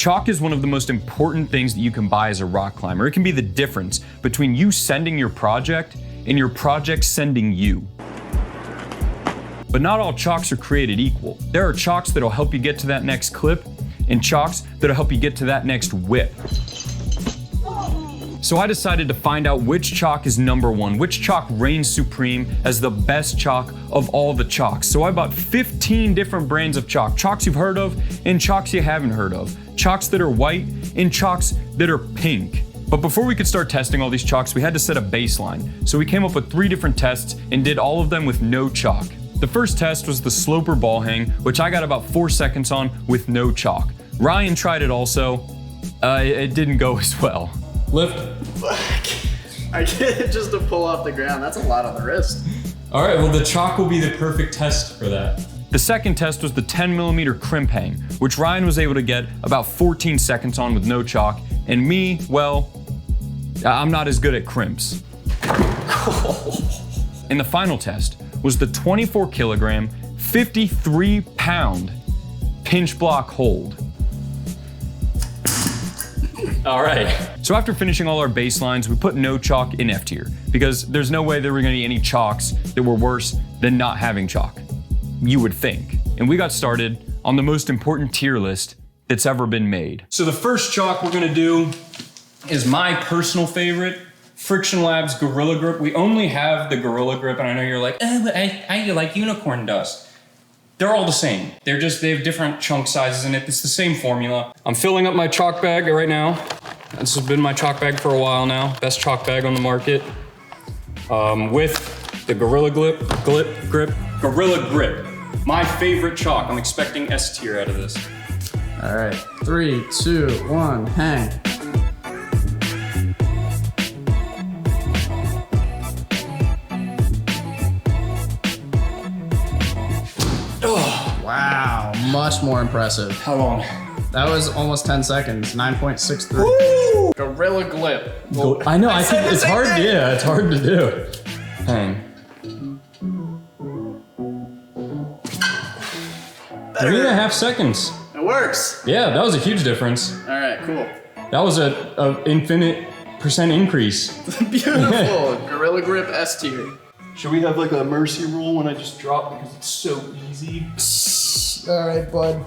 Chalk is one of the most important things that you can buy as a rock climber. It can be the difference between you sending your project and your project sending you. But not all chalks are created equal. There are chalks that'll help you get to that next clip and chalks that'll help you get to that next whip. So I decided to find out which chalk is number one, which chalk reigns supreme as the best chalk of all the chalks. So I bought 15 different brands of chalk, chalks you've heard of and chalks you haven't heard of, chalks that are white and chalks that are pink. But before we could start testing all these chalks, we had to set a baseline. So we came up with 3 different tests and did all of them with no chalk. The first test was the sloper ball hang, which I got about 4 seconds on with no chalk. Ryan tried it also. It didn't go as well. Lift. I get it just to pull off the ground. That's a lot on the wrist. All right, well the chalk will be the perfect test for that. The second test was the 10mm crimp hang, which Ryan was able to get about 14 seconds on with no chalk, and me, well, I'm not as good at crimps. And the final test was the 24 kilogram, 53 pound pinch block hold. All right. So after finishing all our baselines, we put no chalk in F tier because there's no way there were gonna be any chalks that were worse than not having chalk. You would think. And we got started on the most important tier list that's ever been made. So the first chalk we're gonna do is my personal favorite, Friction Labs Gorilla Grip. We only have the Gorilla Grip, and I know you're like, oh, but I like unicorn dust. They're all the same. They have different chunk sizes in it. It's the same formula. I'm filling up my chalk bag right now. This has been my chalk bag for a while now. Best chalk bag on the market. With the Gorilla Grip. My favorite chalk. I'm expecting S tier out of this. All right, 3, 2, 1, hang. Wow, much more impressive. How long? That was almost 10 seconds, 9.63. Woo! Gorilla Grip. I know, I think it's hard, yeah, it's hard to do. Hang. 3.5 seconds. It works. Yeah, that was a huge difference. All right, cool. That was a infinite % increase. Beautiful, Gorilla Grip S tier. Should we have like a mercy rule when I just drop because it's so easy? All right, bud.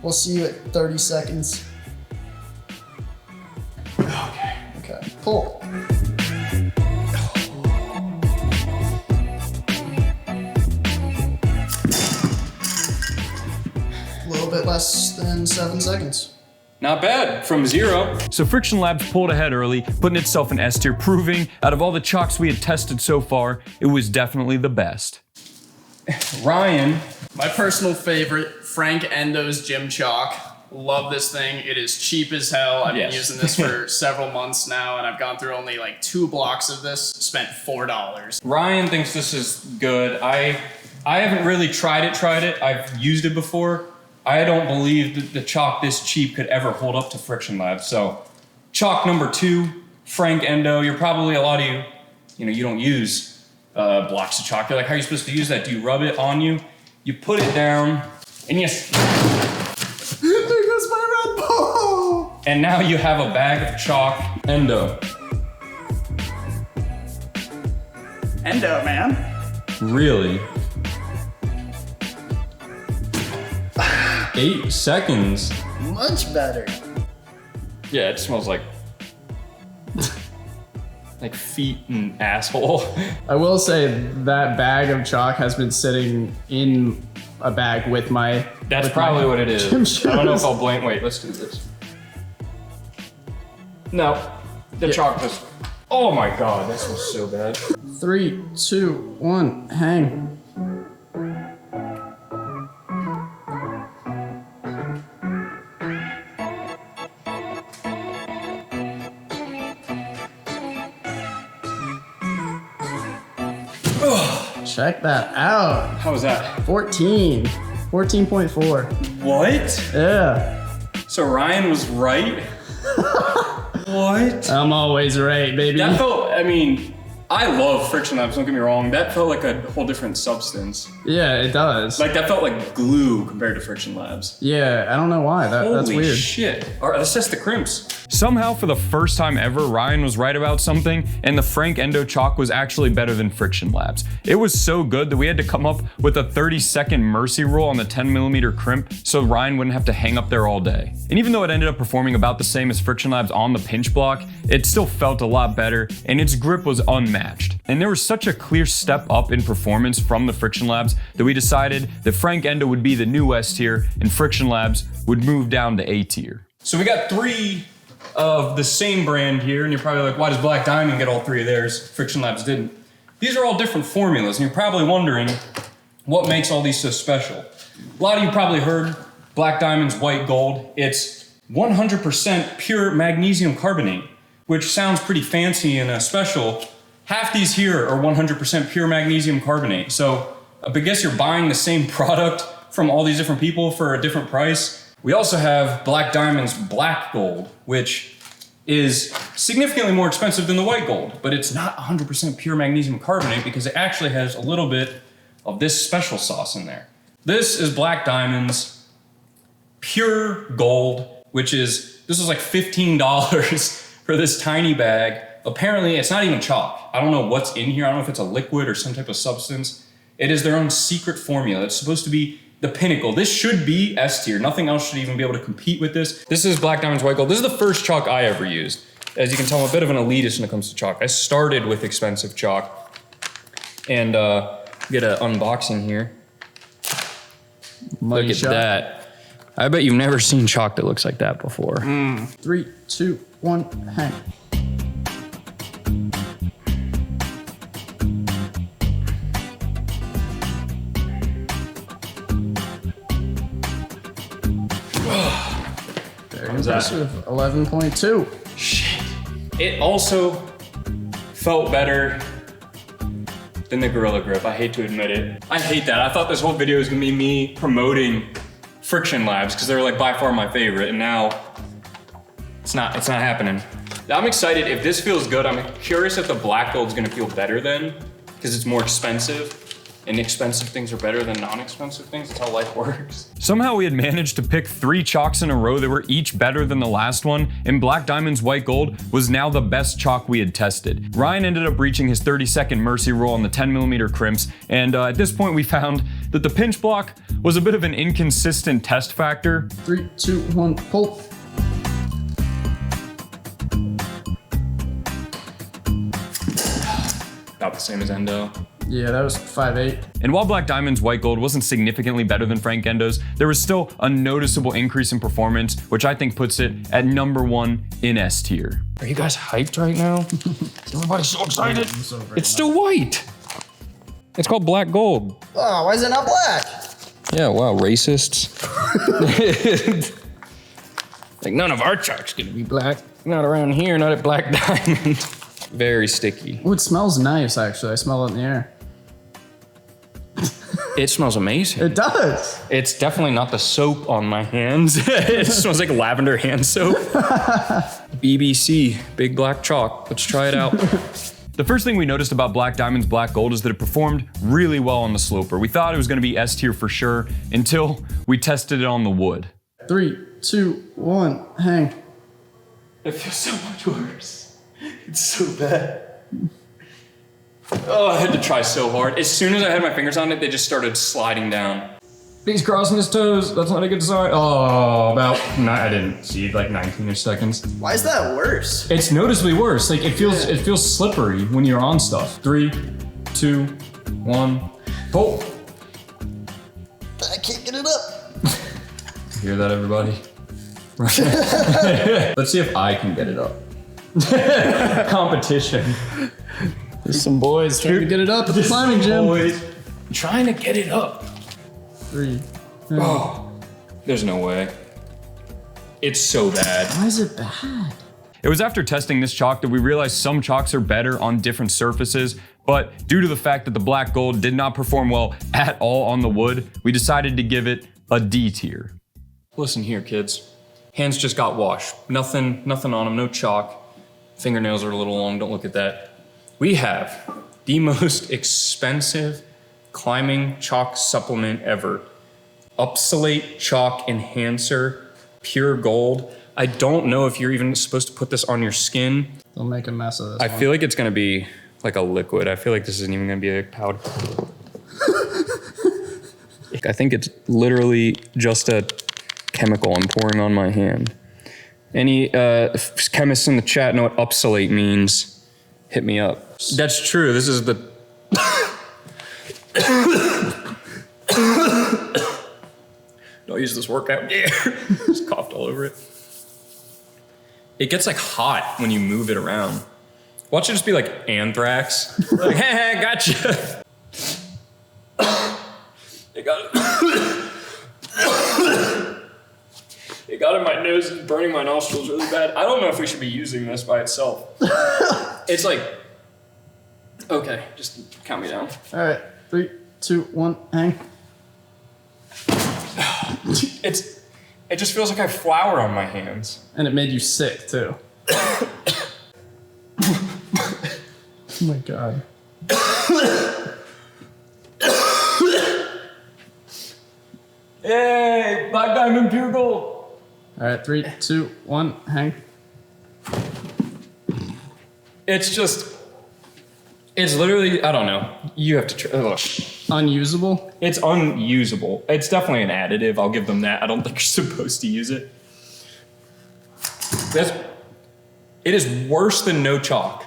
We'll see you at 30 seconds. Okay. Okay, pull. A little bit less than 7 seconds. Not bad, from 0. So Friction Labs pulled ahead early, putting itself in S tier, proving out of all the chalks we had tested so far, it was definitely the best. Ryan. My personal favorite, Frank Endo's Gym Chalk. Love this thing. It is cheap as hell. I've been using this for several months now, and I've gone through only like 2 blocks of this, spent $4. Ryan thinks this is good. I haven't really tried it. I've used it before. I don't believe that the chalk this cheap could ever hold up to Friction Labs. So chalk number 2, Frank Endo. You're probably, a lot of you know, you don't use blocks of chalk. You're like, how are you supposed to use that? Do you rub it on you? You put it down, and there goes my Red Bull! And now you have a bag of chalk. Endo. Endo, man. Really? 8 seconds. Much better. Yeah, it smells like feet and asshole. I will say that bag of chalk has been sitting in a bag with my. That's probably what it is. I don't know if I'll blame. Wait, let's do this. No, the chalk just. Oh my god, that smells so bad. 3, 2, 1, hang. Check that out. How was that? 14.4. What? Yeah. So Ryan was right? What? I'm always right, baby. That felt, I mean, I love Friction Labs, don't get me wrong. That felt like a whole different substance. Yeah, it does. Like that felt like glue compared to Friction Labs. Yeah, I don't know why. That's weird. Holy shit. All right, let's test the crimps. Somehow, for the first time ever, Ryan was right about something, and the Frank Endo Chalk was actually better than Friction Labs. It was so good that we had to come up with a 30-second mercy rule on the 10mm crimp so Ryan wouldn't have to hang up there all day. And even though it ended up performing about the same as Friction Labs on the pinch block, it still felt a lot better, and its grip was unmatched. And there was such a clear step up in performance from the Friction Labs that we decided that Frank Endo would be the new S tier, and Friction Labs would move down to A tier. So we got 3 of the same brand here, and you're probably like, why does Black Diamond get all 3 of theirs? Friction Labs didn't. These are all different formulas, and you're probably wondering what makes all these so special. A lot of you probably heard Black Diamond's white gold. It's 100% pure magnesium carbonate, which sounds pretty fancy and special. Half these here are 100% pure magnesium carbonate. So I guess you're buying the same product from all these different people for a different price. We also have Black Diamond's black gold, which is significantly more expensive than the white gold, but it's not 100% pure magnesium carbonate because it actually has a little bit of this special sauce in there. This is Black Diamond's pure gold, this is like $15 for this tiny bag. Apparently it's not even chalk. I don't know what's in here. I don't know if it's a liquid or some type of substance. It is their own secret formula. It's supposed to be the pinnacle. This should be S tier. Nothing else should even be able to compete with this. This is Black Diamond's white gold. This is the first chalk I ever used. As you can tell, I'm a bit of an elitist when it comes to chalk. I started with expensive chalk. And get an unboxing here. Look at that. I bet you've never seen chalk that looks like that before. 3, 2, 1, hang. Impressive. 11.2. Shit. It also felt better than the Gorilla Grip. I hate to admit it. I hate that. I thought this whole video was gonna be me promoting Friction Labs because they're like by far my favorite, and now it's not happening. I'm excited. If this feels good, I'm curious if the black gold's gonna feel better then because it's more expensive. And expensive things are better than non-expensive things. That's how life works. Somehow we had managed to pick 3 chalks in a row that were each better than the last one, and Black Diamond's white gold was now the best chalk we had tested. Ryan ended up reaching his 30-second mercy rule on the 10mm crimps, and at this point we found that the pinch block was a bit of an inconsistent test factor. 3, 2, 1, pull. About the same as Endo. Yeah, that was 5.8. And while Black Diamond's white gold wasn't significantly better than Frank Endo's, there was still a noticeable increase in performance, which I think puts it at #1 in S tier. Are you guys hyped right now? Everybody's so excited. It's still white. It's called black gold. Oh, why is it not black? Yeah, wow, racists. Like none of our chalk's gonna be black. Not around here, not at Black Diamond. Very sticky. Oh, it smells nice, actually. I smell it in the air. It smells amazing. It does. It's definitely not the soap on my hands. It smells like lavender hand soap. BBC, big black chalk. Let's try it out. The first thing we noticed about Black Diamond's black gold is that it performed really well on the sloper. We thought it was gonna be S tier for sure until we tested it on the wood. 3, 2, 1, hang. It feels so much worse. It's so bad. Oh, I had to try so hard. As soon as I had my fingers on it, they just started sliding down. He's crossing his toes. That's not a good sign. Oh, I didn't see like 19-ish seconds. Why is that worse? It's noticeably worse. Like it feels slippery when you're on stuff. 3, 2, 1, pull. I can't get it up. Hear that, everybody? Let's see if I can get it up. Competition. There's some boys trying to get it up at the climbing gym. Boys trying to get it up. 3. Oh, there's no way. It's so bad. Why is it bad? It was after testing this chalk that we realized some chalks are better on different surfaces, but due to the fact that the black gold did not perform well at all on the wood, we decided to give it a D tier. Listen here, kids. Hands just got washed. Nothing on them, no chalk. Fingernails are a little long, don't look at that. we have the most expensive climbing chalk supplement ever. Upsolate Chalk Enhancer, pure gold. I don't know if you're even supposed to put this on your skin. Don't make a mess of this. I feel like it's gonna be like a liquid. I feel like this isn't even gonna be a powder. I think it's literally just a chemical I'm pouring on my hand. Any chemists in the chat know what upsolate means? Hit me up. That's true. This is the. Don't use this workout gear. Just coughed all over it. It gets like hot when you move it around. Watch it just be like anthrax. Like, hey, gotcha. It got in my nose and burning my nostrils really bad. I don't know if we should be using this by itself. It's like, okay, just count me down. All right, 3, 2, 1, hang. It just feels like I have flour on my hands. And it made you sick too. Oh my God. Hey, Black Diamond Pure Gold. All right, 3, 2, 1, hang. It's literally, I don't know. You have to try. Look. Unusable? It's unusable. It's definitely an additive. I'll give them that. I don't think you're supposed to use it. It is worse than no chalk.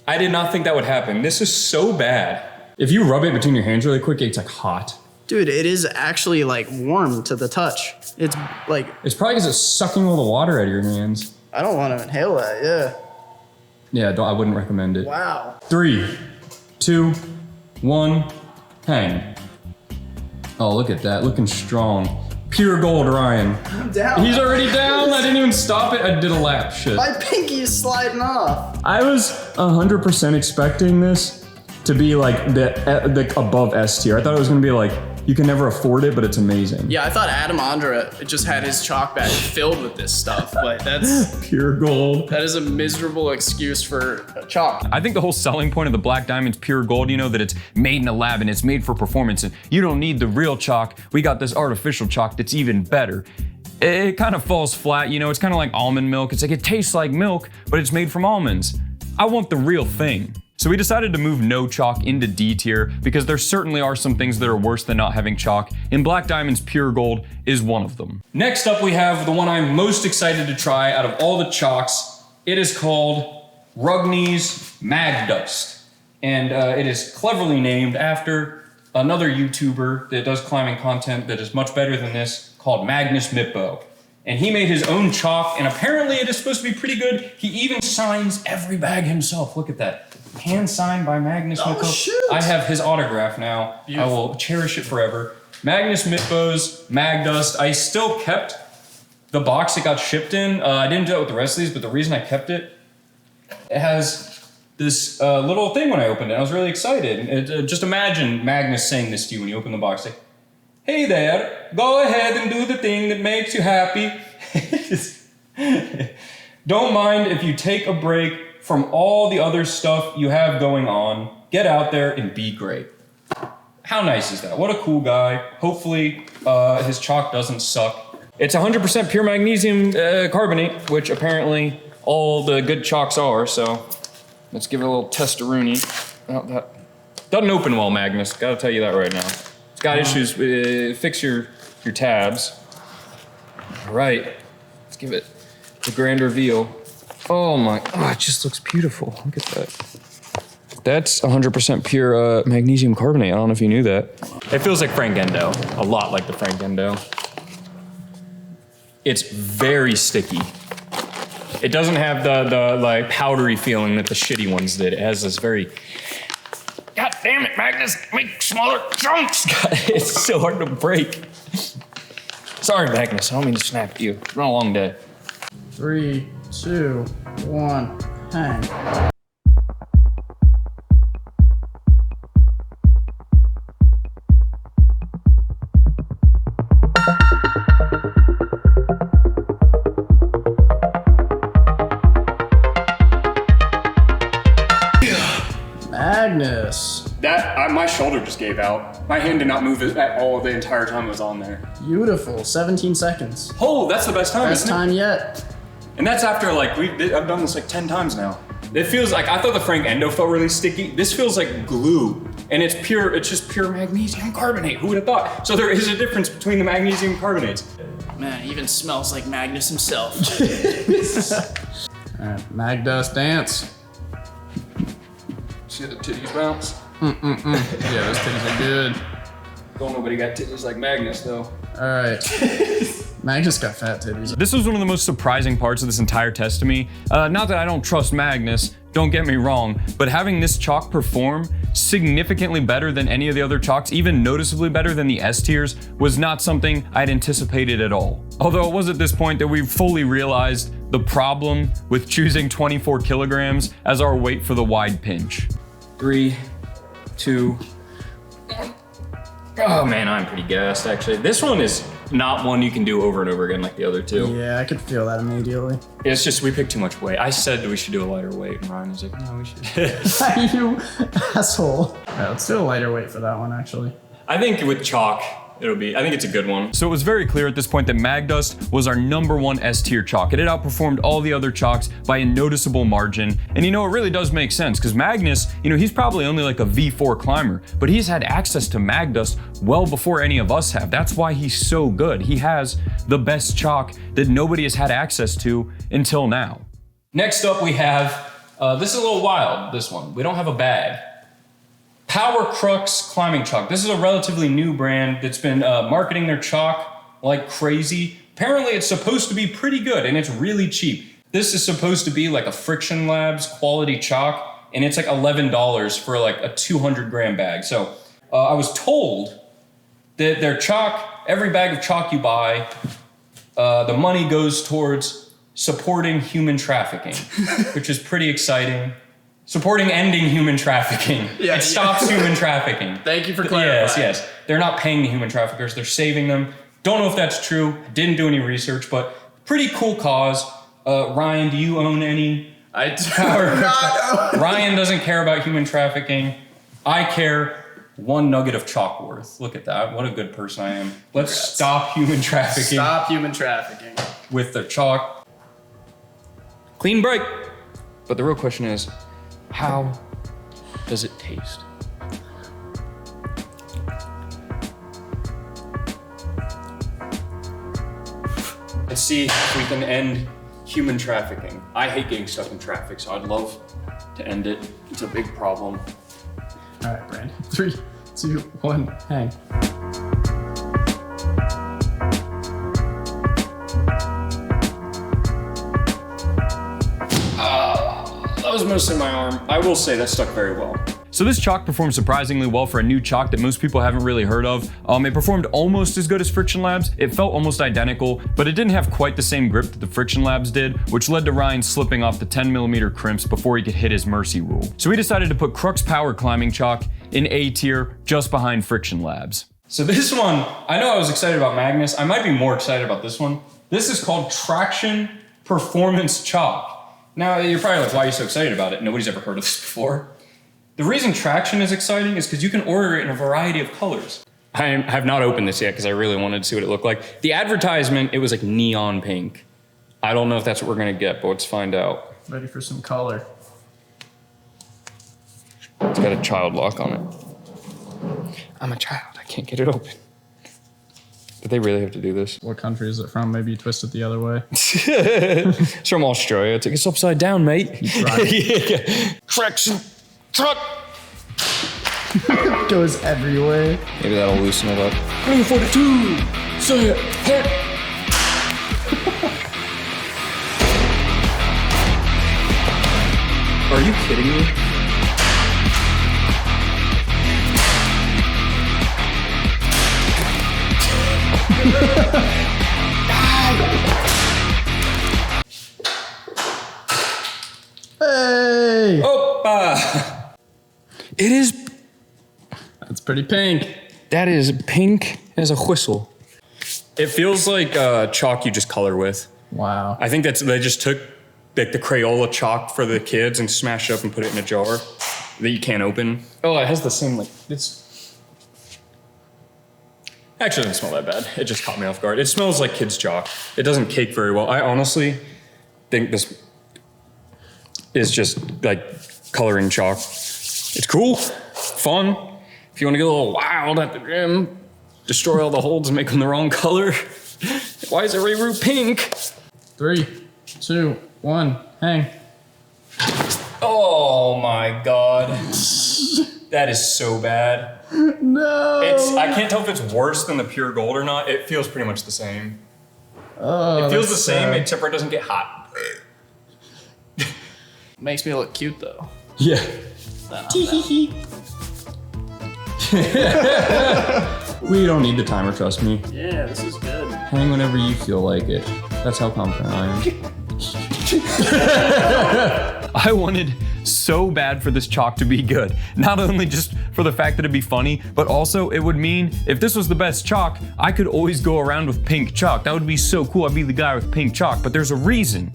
I did not think that would happen. This is so bad. If you rub it between your hands really quick, it's like hot. Dude, it is actually like warm to the touch. It's like... It's probably because it's sucking all the water out of your hands. I don't want to inhale that, yeah. Yeah, I wouldn't recommend it. Wow. 3, 2, 1, hang. Oh, look at that, looking strong. Pure gold, Ryan. I'm down. He's already down. I didn't even stop it. I did a lap. Shit. My pinky is sliding off. I was 100% expecting this to be like the above S tier. I thought it was gonna be like, you can never afford it, but it's amazing. Yeah, I thought Adam Andra just had his chalk bag filled with this stuff, but that's... Pure gold. That is a miserable excuse for chalk. I think the whole selling point of the Black Diamond's pure gold, you know, that it's made in a lab and it's made for performance and you don't need the real chalk. We got this artificial chalk that's even better. It kind of falls flat, you know, it's kind of like almond milk. It's like, it tastes like milk, but it's made from almonds. I want the real thing. So we decided to move no chalk into D tier because there certainly are some things that are worse than not having chalk, and Black Diamond's pure gold is one of them. Next up we have the one I'm most excited to try out of all the chalks. It is called Rungne's Magdust, and it is cleverly named after another YouTuber that does climbing content that is much better than this, called Magnus Mitbo. And he made his own chalk, and apparently it is supposed to be pretty good. He even signs every bag himself. Look at that. Hand signed by Magnus Mitbo. Shoot. I have his autograph now. Beautiful. I will cherish it forever. Magnus Mitbo's Magdust. I still kept the box it got shipped in. I didn't do it with the rest of these, but the reason I kept it, it has this little thing when I opened it. I was really excited. Just imagine Magnus saying this to you when you open the box. Like, hey there, go ahead and do the thing that makes you happy. Don't mind if you take a break from all the other stuff you have going on. Get out there and be great. How nice is that? What a cool guy. Hopefully his chalk doesn't suck. It's 100% pure magnesium carbonate, which apparently all the good chalks are, so let's give it a little testaroonie. Oh, that doesn't open well, Magnus, gotta tell you that right now. It's got issues, fix your tabs. All right, let's give it the grand reveal. Oh my, oh, it just looks beautiful. Look at that. That's 100% pure magnesium carbonate. I don't know if you knew that. It feels like Frank Endo, a lot like the Frank Endo. It's very sticky. It doesn't have the like powdery feeling that the shitty ones did. It has this very, God damn it, Magnus, make smaller chunks. God, it's so hard to break. Sorry, Magnus, I don't mean to snap at you. It's been a long day. 3, 2, 1, hang. my shoulder just gave out. My hand did not move at all the entire time it was on there. Beautiful. 17 seconds. Oh, that's the best time, Best isn't it? time yet. And that's after like I've done this like 10 times now. It feels like, I thought the Frank Endo felt really sticky. This feels like glue, and it's just pure magnesium carbonate. Who would have thought? So there is a difference between the magnesium carbonates. Man, it even smells like Magnus himself. All right, Magdust dance. See the titties bounce? Yeah, those titties are good. Don't nobody got titties like Magnus though. All right. Magnus got fat titties. This was one of the most surprising parts of this entire test to me. Not that I don't trust Magnus, don't get me wrong, but having this chalk perform significantly better than any of the other chalks, even noticeably better than the S tiers, was not something I'd anticipated at all. Although it was at this point that we fully realized the problem with choosing 24 kilograms as our weight for the wide pinch. 3, 2, 1. Oh man, I'm pretty gassed actually. This one is not one you can do over and over again like the other two. Yeah, I could feel that immediately. It's just we picked too much weight. I said that we should do a lighter weight, and Ryan was like, no, we should. You asshole. All right, let's do a lighter weight for that one, actually. I think with chalk, I think it's a good one. So it was very clear at this point that Magdust was our #1 S tier chalk. It had outperformed all the other chalks by a noticeable margin. And it really does make sense because Magnus, he's probably only like a V4 climber, but he's had access to Magdust well before any of us have. That's why he's so good. He has the best chalk that nobody has had access to until now. Next up we have, this is a little wild, this one. We don't have a bag. Power Crux Climbing Chalk. This is a relatively new brand that's been marketing their chalk like crazy. Apparently it's supposed to be pretty good and it's really cheap. This is supposed to be like a Friction Labs quality chalk and it's like $11 for like a 200 gram bag. So I was told that their chalk, every bag of chalk you buy, the money goes towards supporting human trafficking, which is pretty exciting. Supporting ending human trafficking. Yeah, it stops human trafficking. Thank you for clarifying. Yes. They're not paying the human traffickers, they're saving them. Don't know if that's true, didn't do any research, but pretty cool cause. Ryan, do you own any? I do not own. Ryan doesn't care about human trafficking. I care 1 nugget of chalk worth. Look at that, what a good person I am. Let's stop human trafficking. Stop human trafficking. With the chalk. Clean break. But the real question is, how does it taste? Let's see if we can end human trafficking. I hate getting stuck in traffic, so I'd love to end it. It's a big problem. All right, Brandon. 3, 2, 1, hang. That was mostly my arm. I will say that stuck very well. So this chalk performed surprisingly well for a new chalk that most people haven't really heard of. It performed almost as good as Friction Labs. It felt almost identical, but it didn't have quite the same grip that the Friction Labs did, which led to Ryan slipping off the 10mm crimps before he could hit his mercy rule. So we decided to put Crux Power Climbing Chalk in A tier, just behind Friction Labs. So this one, I know I was excited about Magnus. I might be more excited about this one. This is called Traction Performance Chalk. Now, you're probably like, why are you so excited about it? Nobody's ever heard of this before. The reason Traction is exciting is because you can order it in a variety of colors. I have not opened this yet because I really wanted to see what it looked like. The advertisement, it was like neon pink. I don't know if that's what we're gonna get, but let's find out. Ready for some color. It's got a child lock on it. I'm a child, I can't get it open. Did they really have to do this? What country is it from? Maybe you twist it the other way. It's from Australia. It's upside down, mate. Yeah. Traction truck. It goes everywhere. Maybe that'll loosen it up. 42. Say it. Hit. Are you kidding me? Hey! Opa! It is. That's pretty pink. That is pink as a whistle. It feels like chalk you just color with. Wow. I think they just took like the Crayola chalk for the kids and smashed it up and put it in a jar. that you can't open. Oh, it has the same like it's. Actually, it doesn't smell that bad. It just caught me off guard. It smells like kid's chalk. It doesn't cake very well. I honestly think this is just like coloring chalk. It's cool, fun. If you want to get a little wild at the gym, destroy all the holds and make them the wrong color. Why is every root pink? 3, 2, 1, hang. Oh my god. That is so bad. No. I can't tell if it's worse than the pure gold or not. It feels pretty much the same. Oh, it feels the same, sad. except for it doesn't get hot. Makes me look cute though. Yeah. We don't need the timer, trust me. Yeah, this is good. Hang whenever you feel like it. That's how confident I am. I wanted so bad for this chalk to be good. Not only just for the fact that it'd be funny, but also it would mean if this was the best chalk, I could always go around with pink chalk. That would be so cool. I'd be the guy with pink chalk. But there's a reason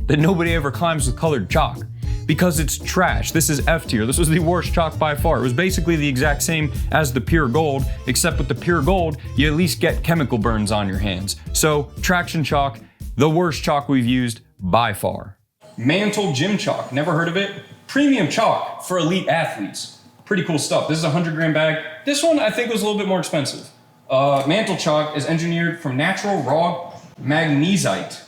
that nobody ever climbs with colored chalk. Because it's trash. This is F tier. This was the worst chalk by far. It was basically the exact same as the pure gold, except with the pure gold, you at least get chemical burns on your hands. So, traction chalk, the worst chalk we've used by far. Mantel Chalk, never heard of it? Premium chalk for elite athletes. Pretty cool stuff. This is a 100-gram bag. This one I think was a little bit more expensive. Mantel Chalk is engineered from natural raw magnesite.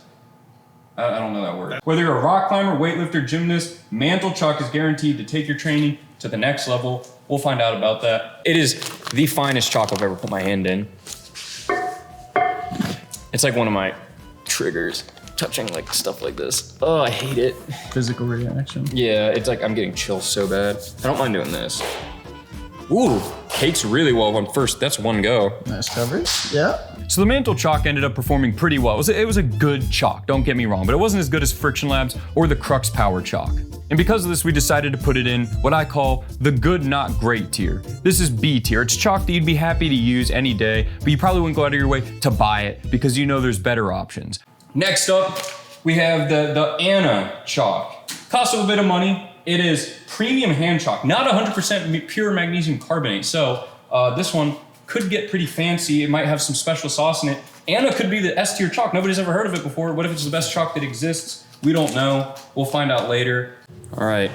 I don't know that word. Whether you're a rock climber, weightlifter, gymnast, Mantel Chalk is guaranteed to take your training to the next level. We'll find out about that. It is the finest chalk I've ever put my hand in. It's like one of my triggers, touching like stuff like this. Oh, I hate it. Physical reaction. Yeah, it's like I'm getting chills so bad. I don't mind doing this. Ooh, cakes really well on first. That's one go. Nice coverage. Yeah. So the Mantel Chalk ended up performing pretty well. It was a good chalk, don't get me wrong, but it wasn't as good as Friction Labs or the Crux Power chalk. And because of this, we decided to put it in what I call the good, not great tier. This is B tier. It's chalk that you'd be happy to use any day, but you probably wouldn't go out of your way to buy it because you know there's better options. Next up, we have the Anah Chalk. Costs a little bit of money. It is premium hand chalk, not 100% pure magnesium carbonate. So this one could get pretty fancy. It might have some special sauce in it. Anah could be the S tier chalk. Nobody's ever heard of it before. What if it's the best chalk that exists? We don't know. We'll find out later. All right.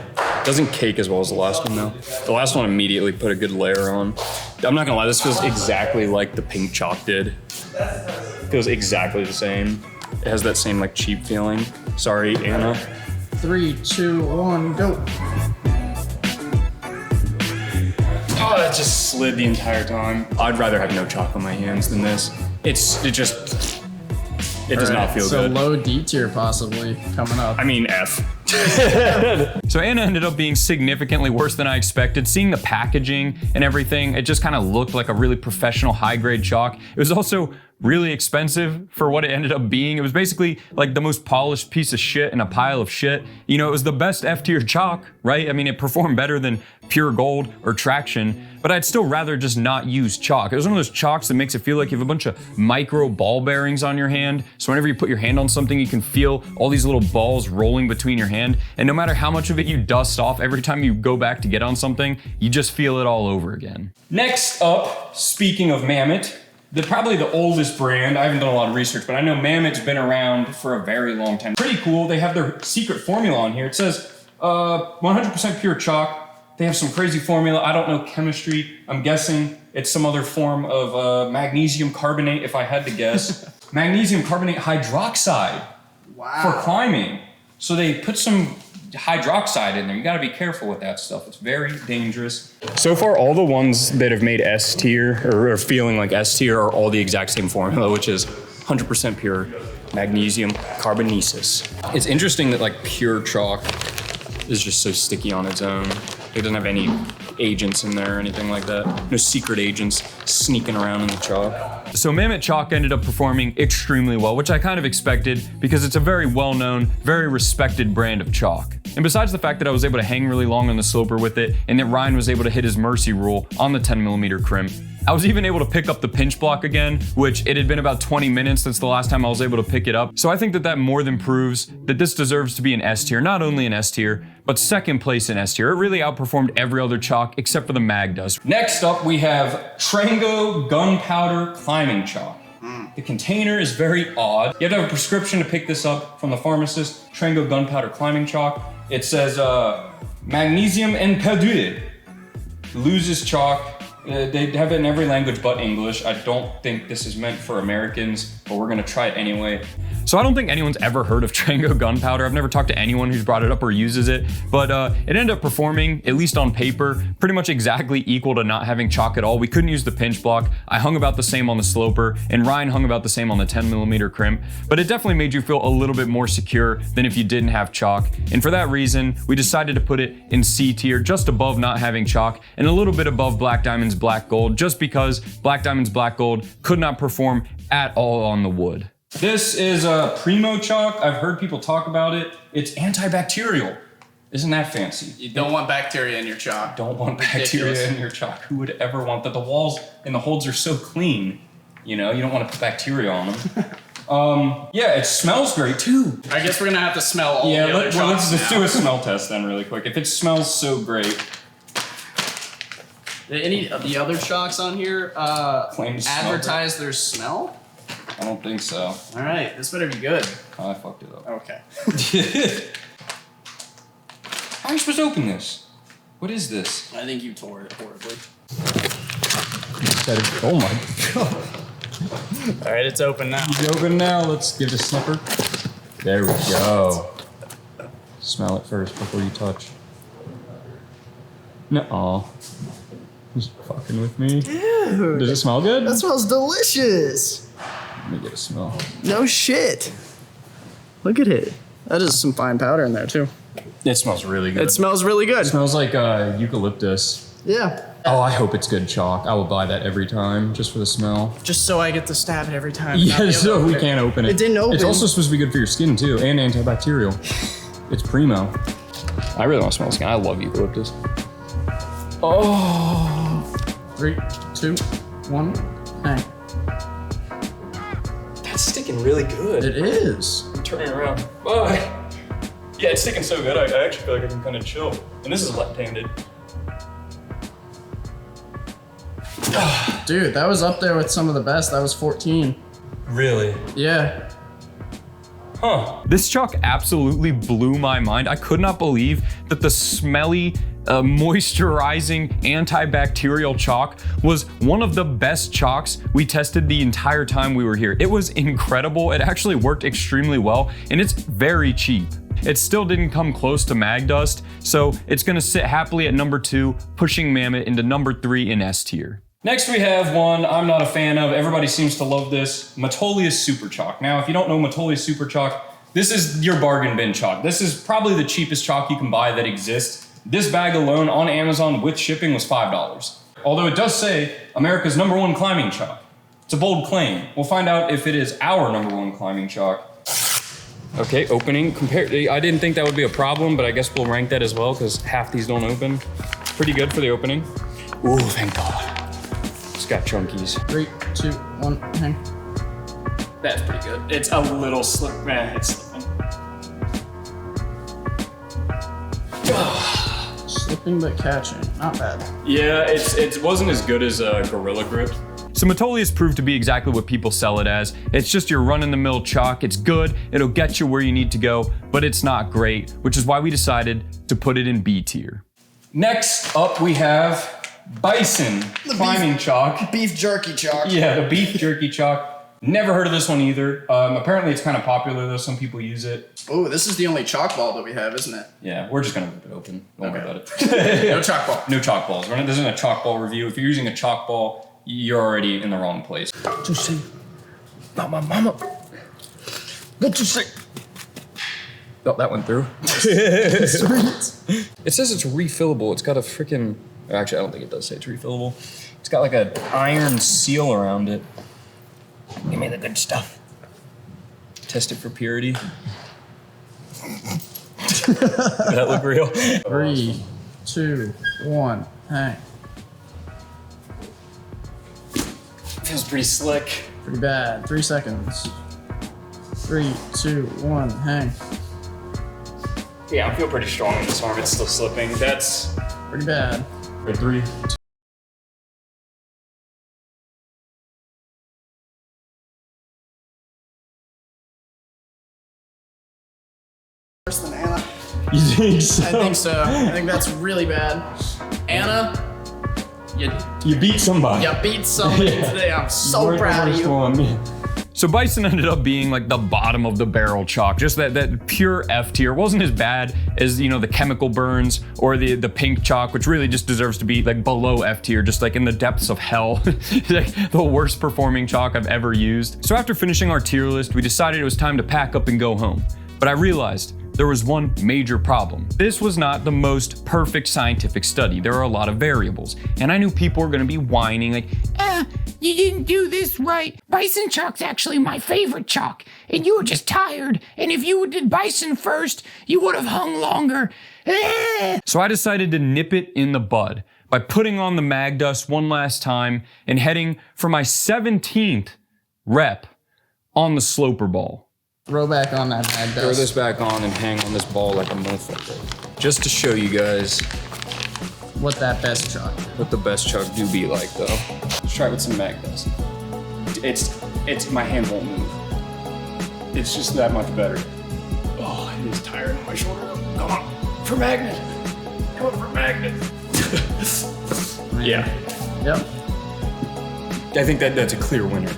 Doesn't cake as well as the last one though. The last one immediately put a good layer on. I'm not gonna lie, this feels exactly like the pink chalk did. Feels exactly the same. It has that same like cheap feeling. Sorry, Anah. 3, 2, 1, go. Oh, that just slid the entire time. I'd rather have no chalk on my hands than this. It does not feel so good. So low D tier possibly coming up. I mean F. So Anah ended up being significantly worse than I expected. Seeing the packaging and everything, it just kind of looked like a really professional high-grade chalk. It was also really expensive for what it ended up being. It was basically like the most polished piece of shit in a pile of shit. You know, it was the best F-tier chalk, right? I mean, it performed better than pure gold or traction, but I'd still rather just not use chalk. It was one of those chalks that makes it feel like you have a bunch of micro ball bearings on your hand. So whenever you put your hand on something, you can feel all these little balls rolling between your hand. And no matter how much of it you dust off, every time you go back to get on something, you just feel it all over again. Next up, speaking of Mammut, probably the oldest brand. I haven't done a lot of research, but I know Mammut's been around for a very long time. Pretty cool. They have their secret formula on here. It says 100% pure chalk. They have some crazy formula. I don't know chemistry. I'm guessing it's some other form of magnesium carbonate, if I had to guess. Magnesium carbonate hydroxide for climbing. So they put some hydroxide in there. You gotta be careful with that stuff. It's very dangerous. So far, all the ones that have made S tier or are feeling like S tier are all the exact same formula, which is 100% pure magnesium carbonesis. It's interesting that like pure chalk is just so sticky on its own. It doesn't have any agents in there or anything like that. No secret agents sneaking around in the chalk. So Mammut Chalk ended up performing extremely well, which I kind of expected because it's a very well-known, very respected brand of chalk. And besides the fact that I was able to hang really long on the sloper with it, and that Ryan was able to hit his mercy rule on the 10mm crimp, I was even able to pick up the pinch block again, which it had been about 20 minutes since the last time I was able to pick it up. So I think that that more than proves that this deserves to be an S tier, not only an S tier, but second place in S tier. It really outperformed every other chalk except for the Magdust. Next up, we have Trango Gunpowder Climbing Chalk. The container is very odd. You have to have a prescription to pick this up from the pharmacist. Trango Gunpowder Climbing Chalk. It says magnesium and perdue. Loses chalk. They have it in every language but English. I don't think this is meant for Americans, but we're gonna try it anyway. So I don't think anyone's ever heard of Trango Gunpowder. I've never talked to anyone who's brought it up or uses it, but it ended up performing, at least on paper, pretty much exactly equal to not having chalk at all. We couldn't use the pinch block. I hung about the same on the sloper, and Ryan hung about the same on the 10mm crimp, but it definitely made you feel a little bit more secure than if you didn't have chalk. And for that reason, we decided to put it in C tier, just above not having chalk, and a little bit above Black Diamond's Black Gold, just because Black Diamond's Black Gold could not perform at all on the wood. This is a Primo Chalk. I've heard people talk about it. It's antibacterial. Isn't that fancy? You don't want bacteria in your chalk. Don't want bacteria in your chalk. Who would ever want that? The walls and the holds are so clean. You know, you don't want to put bacteria on them. Yeah, it smells great too. I guess we're gonna have to smell all the other chalks let's do a smell test then really quick. If it smells so great. Any of the other chalks on here Claim to smell advertise their smell? I don't think so. All right, this better be good. Oh, I fucked it up. Okay. How are you supposed to open this? What is this? I think you tore it horribly. Oh my god. All right, it's open now. It's open now. Let's give it a sniffer. There we go. Smell it first before you touch. Nuh-uh. Just fucking with me. Dude. Does it smell good? That smells delicious. Let me get a smell. No shit. Look at it. That is some fine powder in there too. It smells really good. It smells really good. It smells like eucalyptus. Yeah. Oh, I hope it's good chalk. I will buy that every time just for the smell. Just so I get to stab it every time. Yeah, so we can't open it. It didn't open. It's also supposed to be good for your skin too, and antibacterial. It's Primo. I really want to smell skin. I love eucalyptus. Oh. 3, 2, 1, hang. That's sticking really good. It is. I'm turning around. Bye. Yeah, it's sticking so good. I actually feel like I can kind of chill. And this is left-handed. Dude, that was up there with some of the best. That was 14. Really? Yeah. Huh. This chalk absolutely blew my mind. I could not believe that the smelly, moisturizing, antibacterial chalk was one of the best chalks we tested the entire time we were here. It was incredible. It actually worked extremely well, and it's very cheap. It still didn't come close to Magdust, so it's gonna sit happily at number 2, pushing Mammut into number 3 in S tier. Next we have one I'm not a fan of. Everybody seems to love this. Metolius Super Chalk. Now, if you don't know Metolius Super Chalk, this is your bargain bin chalk. This is probably the cheapest chalk you can buy that exists. This bag alone on Amazon with shipping was $5. Although it does say America's #1 climbing chalk. It's a bold claim. We'll find out if it is our #1 climbing chalk. Okay, opening. I didn't think that would be a problem, but I guess we'll rank that as well because half these don't open. Pretty good for the opening. Ooh, thank God. It's got chunkies. 3, 2, 1, hang. That's pretty good. It's a little slip. It's slipping. Slipping but catching. Not bad. Yeah, it wasn't as good as Gorilla Grip. So Metolius proved to be exactly what people sell it as. It's just your run-in-the-mill chalk. It's good, it'll get you where you need to go, but it's not great, which is why we decided to put it in B tier. Next up we have Bison Climbing Chalk. Beef jerky chalk. Yeah, the beef jerky chalk. Never heard of this one either. Apparently it's kind of popular though, some people use it. Oh, this is the only chalk ball that we have, isn't it? Yeah, we're just gonna rip it open. Don't worry Okay. about it. No chalk ball. No chalk balls. This isn't a chalk ball review. If you're using a chalk ball, you're already in the wrong place. What you say? Mama. What you say? Oh, that went through. It says it's refillable. It's got a freaking... Actually, I don't think it does say it's refillable. It's got like an iron seal around it. Give me the good stuff. Test it for purity. that look real? 3, 2, 1, hang. Feels pretty slick. Pretty bad. 3 seconds. 3, 2, 1, hang. Yeah, I feel pretty strong in this arm. It's still slipping. That's Pretty bad. right, 3. Worse than Anna. You think so? I think so. I think that's really bad. Anna, You beat somebody. you beat somebody today. I'm so proud of you. So Bison ended up being like the bottom of the barrel chalk, just that pure F tier. It wasn't as bad as, you know, the chemical burns or the pink chalk, which really just deserves to be like below F tier, just like in the depths of hell. Like the worst performing chalk I've ever used. So after finishing our tier list, we decided it was time to pack up and go home. But I realized there was one major problem. This was not the most perfect scientific study. There are a lot of variables. And I knew people were gonna be whining like, You didn't do this right. Bison Chalk's actually my favorite chalk, and you were just tired. And if you did Bison first, you would have hung longer. So I decided to nip it in the bud by putting on the Magdust one last time and heading for my 17th rep on the sloper ball. Throw back on that Magdust. Throw this back on and hang on this ball like a motherfucker. Just to show you guys What that best chalk. what the best chalk do be like, though. Let's try it with some Magdust. It's my hand won't move. It's just that much better. Oh, it is tired on my shoulder. Come on, for Magnus. Come on for Magnus. Yeah, Yep. I think that's a clear winner.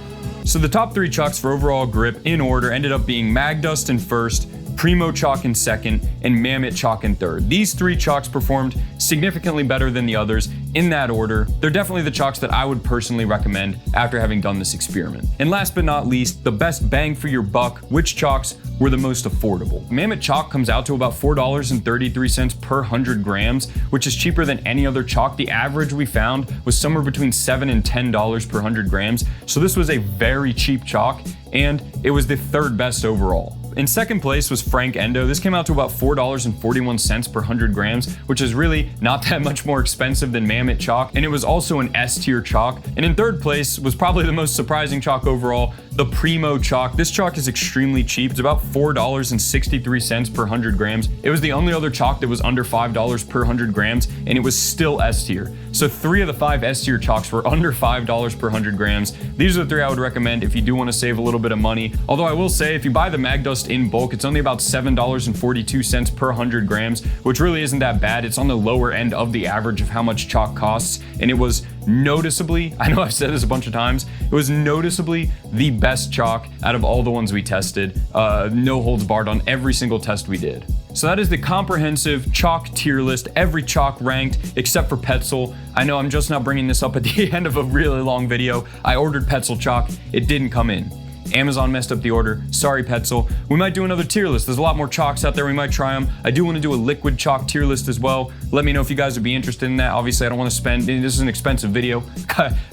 So the top 3 chalks for overall grip in order ended up being Magdust in first, Primo Chalk in second, and Mammut Chalk in third. These 3 chalks performed significantly better than the others in that order. They're definitely the chalks that I would personally recommend after having done this experiment. And last but not least, the best bang for your buck, which chalks were the most affordable. Mammut Chalk comes out to about $4.33 per 100 grams, which is cheaper than any other chalk. The average we found was somewhere between $7 and $10 per 100 grams. So this was a very cheap chalk, and it was the 3rd best overall. In second place was Frank Endo. This came out to about $4.41 per 100 grams, which is really not that much more expensive than Mammut Chalk, and it was also an S tier chalk. And in third place was probably the most surprising chalk overall, the Primo Chalk. This chalk is extremely cheap. It's about $4.63 per 100 grams. It was the only other chalk that was under $5 per 100 grams, and it was still S tier. So 3 of the 5 S tier chalks were under $5 per 100 grams. These are the 3 I would recommend if you do want to save a little bit of money. Although I will say, if you buy the Magdust in bulk, it's only about $7.42 per 100 grams, which really isn't that bad. It's on the lower end of the average of how much chalk costs, and it was noticeably, I know I've said this a bunch of times, it was noticeably the best chalk out of all the ones we tested. No holds barred on every single test we did. So that is the comprehensive chalk tier list, every chalk ranked except for Petzl. I know I'm just now bringing this up at the end of a really long video. I ordered Petzl chalk, it didn't come in. Amazon messed up the order. Sorry, Petzl. We might do another tier list. There's a lot more chalks out there. We might try them. I do want to do a liquid chalk tier list as well. Let me know if you guys would be interested in that. Obviously, I don't want to spend, this is an expensive video.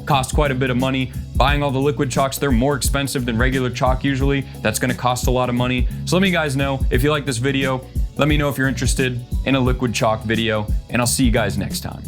Costs quite a bit of money. Buying all the liquid chalks, they're more expensive than regular chalk usually. That's going to cost a lot of money. So let me guys know if you like this video. Let me know if you're interested in a liquid chalk video, and I'll see you guys next time.